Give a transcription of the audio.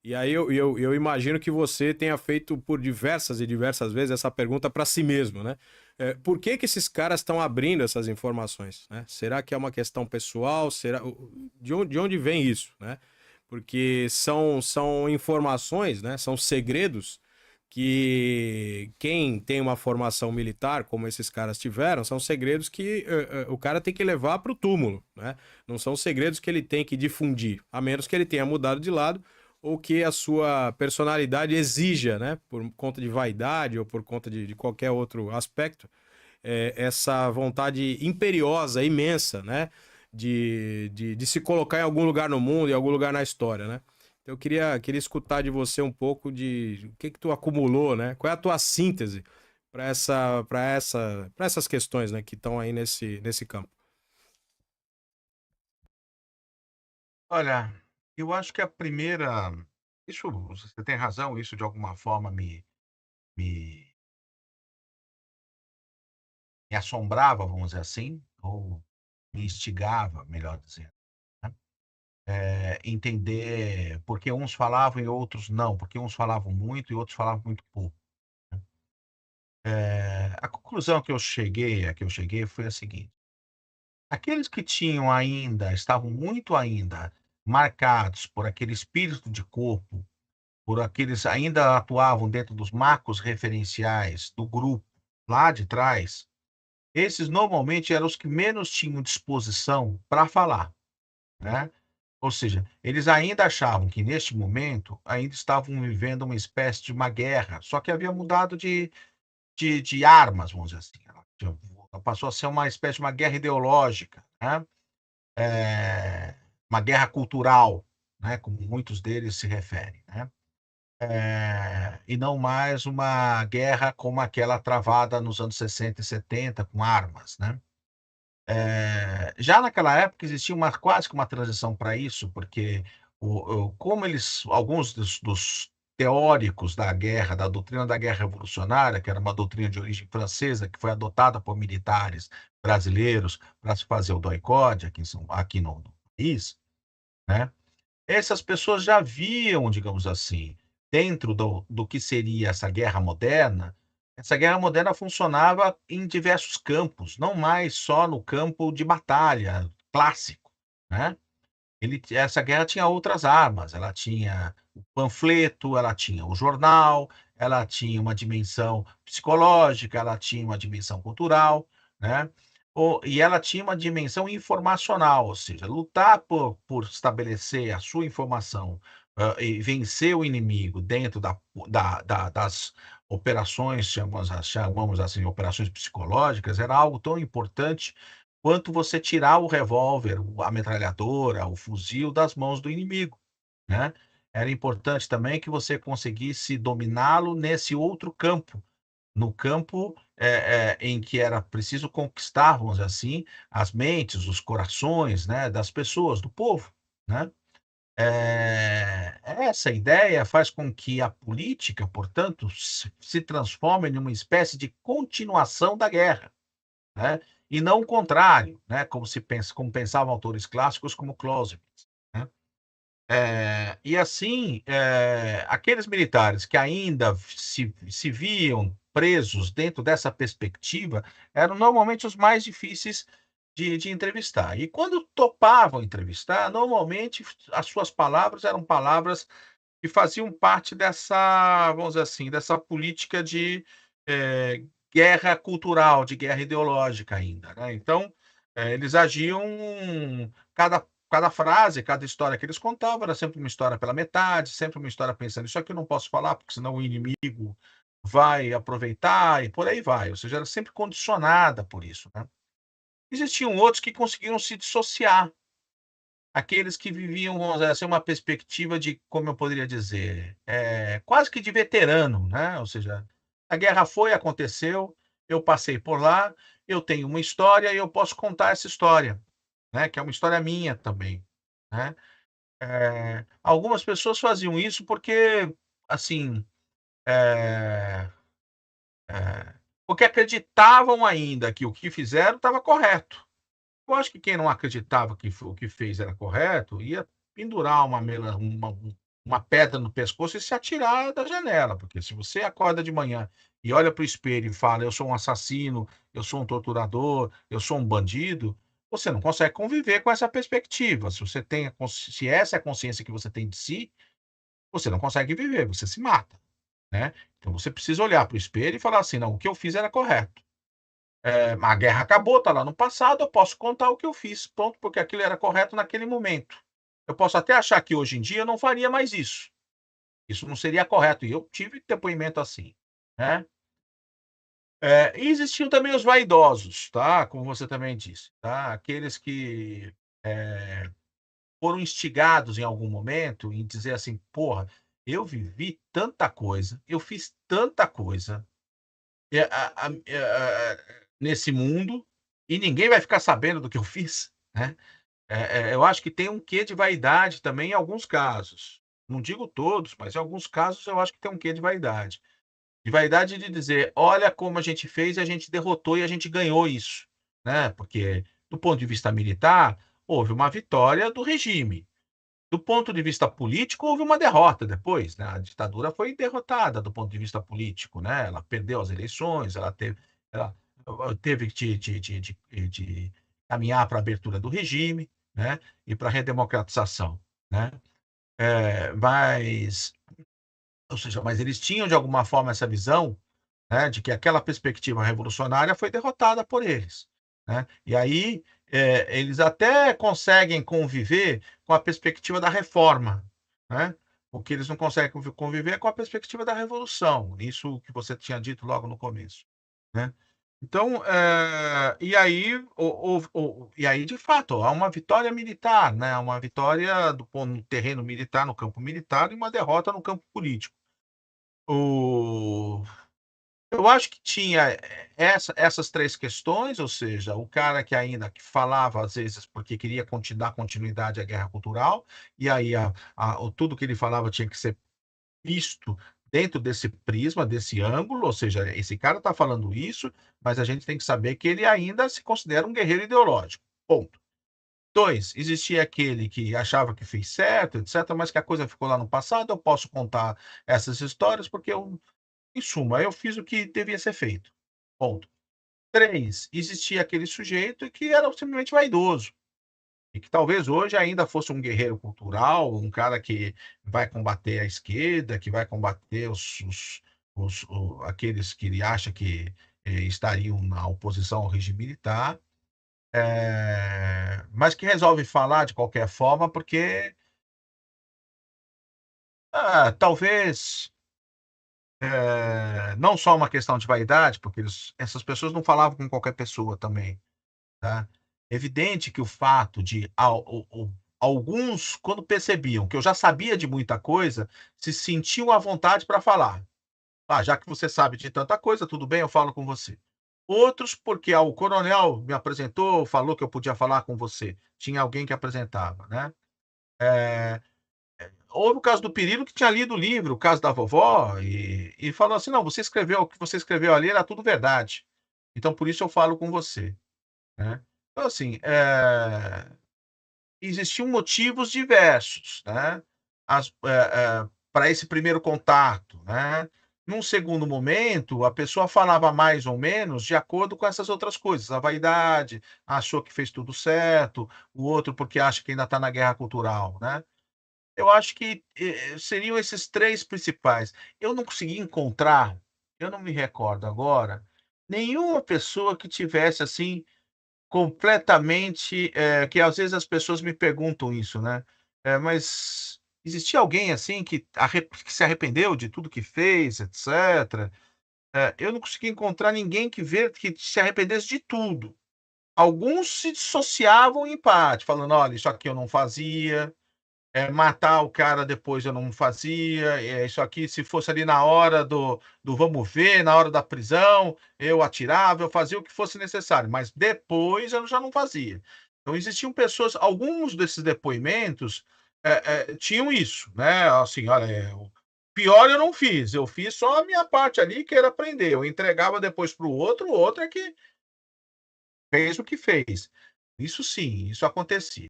E aí eu imagino que você tenha feito por diversas e diversas vezes essa pergunta para si mesmo, né? Por que que esses caras estão abrindo essas informações, né? Será que é uma questão pessoal? De onde vem isso, né? Porque são informações, né? São segredos que quem tem uma formação militar, como esses caras tiveram, são segredos que o cara tem que levar para o túmulo, né? Não são segredos que ele tem que difundir, a menos que ele tenha mudado de lado ou que a sua personalidade exija, né, por conta de vaidade ou por conta de qualquer outro aspecto, essa vontade imperiosa, imensa, né, de se colocar em algum lugar no mundo, em algum lugar na história, né? Então eu queria escutar de você um pouco de o que tu acumulou, né? Qual é a tua síntese para essas questões, né, que estão aí nesse campo. Olha, eu acho que a primeira isso você tem razão, isso de alguma forma me me assombrava, vamos dizer assim, ou me instigava, melhor dizendo, né. Entender porque uns falavam e outros não, porque uns falavam muito e outros falavam muito pouco. A conclusão a que eu cheguei foi a seguinte: aqueles que tinham ainda estavam muito ainda marcados por aquele espírito de corpo, por aqueles ainda atuavam dentro dos marcos referenciais do grupo lá de trás, esses normalmente eram os que menos tinham disposição para falar, né. Ou seja, eles ainda achavam que neste momento ainda estavam vivendo uma espécie de uma guerra, só que havia mudado de armas, vamos dizer assim. Ela passou a ser uma espécie de uma guerra ideológica, né, eh, uma guerra cultural, né, como muitos deles se referem, né. E não mais uma guerra como aquela travada nos anos 60 e 70 com armas, né. Já naquela época existia uma quase que uma transição para isso, porque como eles alguns dos teóricos da guerra, da doutrina da guerra revolucionária, que era uma doutrina de origem francesa, que foi adotada por militares brasileiros para se fazer o doicode aqui no país, né. Essas pessoas já viam, digamos assim, dentro do que seria essa guerra moderna funcionava em diversos campos, não mais só no campo de batalha clássico, né. Essa guerra tinha outras armas, ela tinha o panfleto, ela tinha o jornal, ela tinha uma dimensão psicológica, ela tinha uma dimensão cultural, né. E ela tinha uma dimensão informacional, ou seja, lutar por estabelecer a sua informação, e vencer o inimigo dentro das operações, chamamos assim, operações psicológicas, era algo tão importante quanto você tirar o revólver, a metralhadora, o fuzil das mãos do inimigo, né. Era importante também que você conseguisse dominá-lo nesse outro campo, no campo, em que era preciso conquistar, vamos dizer assim, as mentes, os corações, né, das pessoas, do povo, né. Essa ideia faz com que a política, portanto, se transforme numa espécie de continuação da guerra, né, e não o contrário, né, como pensavam autores clássicos como Clausewitz, né. E assim, aqueles militares que ainda se viam presos dentro dessa perspectiva, eram normalmente os mais difíceis de entrevistar. E quando topavam entrevistar, normalmente as suas palavras eram palavras que faziam parte dessa, vamos dizer assim, dessa política de, guerra cultural, de guerra ideológica ainda, né. Então, eles agiam cada frase, cada história que eles contavam era sempre uma história pela metade, sempre uma história pensando: "Isso aqui eu não posso falar, porque senão o inimigo vai aproveitar", e por aí vai, ou seja, era sempre condicionada por isso, né. Existiam outros que conseguiram se dissociar. Aqueles que viviam, vamos dizer assim, uma perspectiva de, como eu poderia dizer, quase que de veterano, né, ou seja, a guerra foi, aconteceu, eu passei por lá, eu tenho uma história e eu posso contar essa história, né, que é uma história minha também, né. Algumas pessoas faziam isso porque, assim, eh porque acreditavam ainda que o que fizeram estava correto. Eu acho que quem não acreditava que o que fez era correto, ia pendurar uma uma pedra no pescoço e se atirar da janela, porque se você acorda de manhã e olha para o espelho e fala: "Eu sou um assassino, eu sou um torturador, eu sou um bandido", você não consegue conviver com essa perspectiva. Se você tem a consci se essa é a consciência que você tem de si, você não consegue viver, você se mata, né. Então você precisa olhar para o espelho e falar assim: "Não, o que eu fiz era correto. A guerra acabou, está lá no passado, eu posso contar o que eu fiz, ponto, porque aquilo era correto naquele momento. Eu posso até achar que hoje em dia eu não faria mais isso. Isso não seria correto", e eu tive depoimento assim, né. E existiam também os vaidosos, tá, como você também disse, tá, aqueles que, eh, foram instigados em algum momento em dizer assim: "Porra, eu vivi tanta coisa, eu fiz tanta coisa, nesse mundo, e ninguém vai ficar sabendo do que eu fiz", né. Eu acho que tem um quê de vaidade também em alguns casos. Não digo todos, mas em alguns casos eu acho que tem um quê de vaidade. De vaidade de dizer: "Olha como a gente fez e a gente derrotou e a gente ganhou isso", né, porque do ponto de vista militar, houve uma vitória do regime. Do ponto de vista político, houve uma derrota depois, né, a ditadura foi derrotada do ponto de vista político, né, ela perdeu as eleições, ela teve de caminhar para a abertura do regime, né, e para a redemocratização, né. Mas ou seja, mas eles tinham de alguma forma essa visão, né, de que aquela perspectiva revolucionária foi derrotada por eles, né. E aí, eles até conseguem conviver com a perspectiva da reforma, né. O que eles não conseguem conviver é com a perspectiva da revolução, isso que você tinha dito logo no começo, né. Então, e aí e aí de fato há uma vitória militar, né, uma vitória no terreno militar, no campo militar, e uma derrota no campo político. O Eu acho que tinha essas 3 questões, ou seja, o cara que ainda que falava às vezes porque queria dar continuidade à guerra cultural, e aí tudo que ele falava tinha que ser visto dentro desse prisma, desse ângulo, ou seja, esse cara está falando isso, mas a gente tem que saber que ele ainda se considera um guerreiro ideológico, ponto. 2, existia aquele que achava que fez certo, etcétera, mas que a coisa ficou lá no passado, eu posso contar essas histórias porque eu em suma, eu fiz o que devia ser feito, ponto. 3, existia aquele sujeito que era simplesmente vaidoso, e que talvez hoje ainda fosse um guerreiro cultural, um cara que vai combater a esquerda, que vai combater aqueles que ele acha que, estariam na oposição ao regime militar, mas que resolve falar de qualquer forma porque, talvez não só uma questão de vaidade, porque essas pessoas não falavam com qualquer pessoa também, tá. Evidente que o fato de alguns, quando percebiam que eu já sabia de muita coisa, se sentiam à vontade para falar. "Ah, já que você sabe de tanta coisa, tudo bem, eu falo com você". Outros, porque, o coronel me apresentou, falou que eu podia falar com você. Tinha alguém que apresentava, né. Eh Houve o caso do Perilo que tinha lido o livro, o caso da vovó, e falou assim: "Não, você escreveu o que você escreveu ali era tudo verdade, então por isso eu falo com você", né. Então assim, existiam motivos diversos, né, pra esse primeiro contato, né. Num segundo momento, a pessoa falava mais ou menos de acordo com essas outras coisas, a vaidade, achou que fez tudo certo, o outro porque acha que ainda está na guerra cultural, né. Eu acho que, seriam esses 3 principais. Eu não consegui encontrar, eu não me recordo agora, nenhuma pessoa que tivesse, assim, completamente, que às vezes as pessoas me perguntam isso, né, mas existia alguém, assim, que se arrependeu de tudo que fez, etcétera? Eu não consegui encontrar ninguém que se arrependesse de tudo. Alguns se dissociavam em parte, falando: "Olha, isso aqui eu não fazia". Matar o cara depois eu não fazia, isso aqui se fosse ali na hora do vamos ver, na hora da prisão, eu atirava, eu fazia o que fosse necessário, mas depois eu já não fazia. Então existiam pessoas, alguns desses depoimentos, tinham isso, né, assim: "Olha, o pior eu não fiz, eu fiz só a minha parte ali que era prender, eu entregava depois para o outro é que fez o que fez". Isso sim, isso acontecia.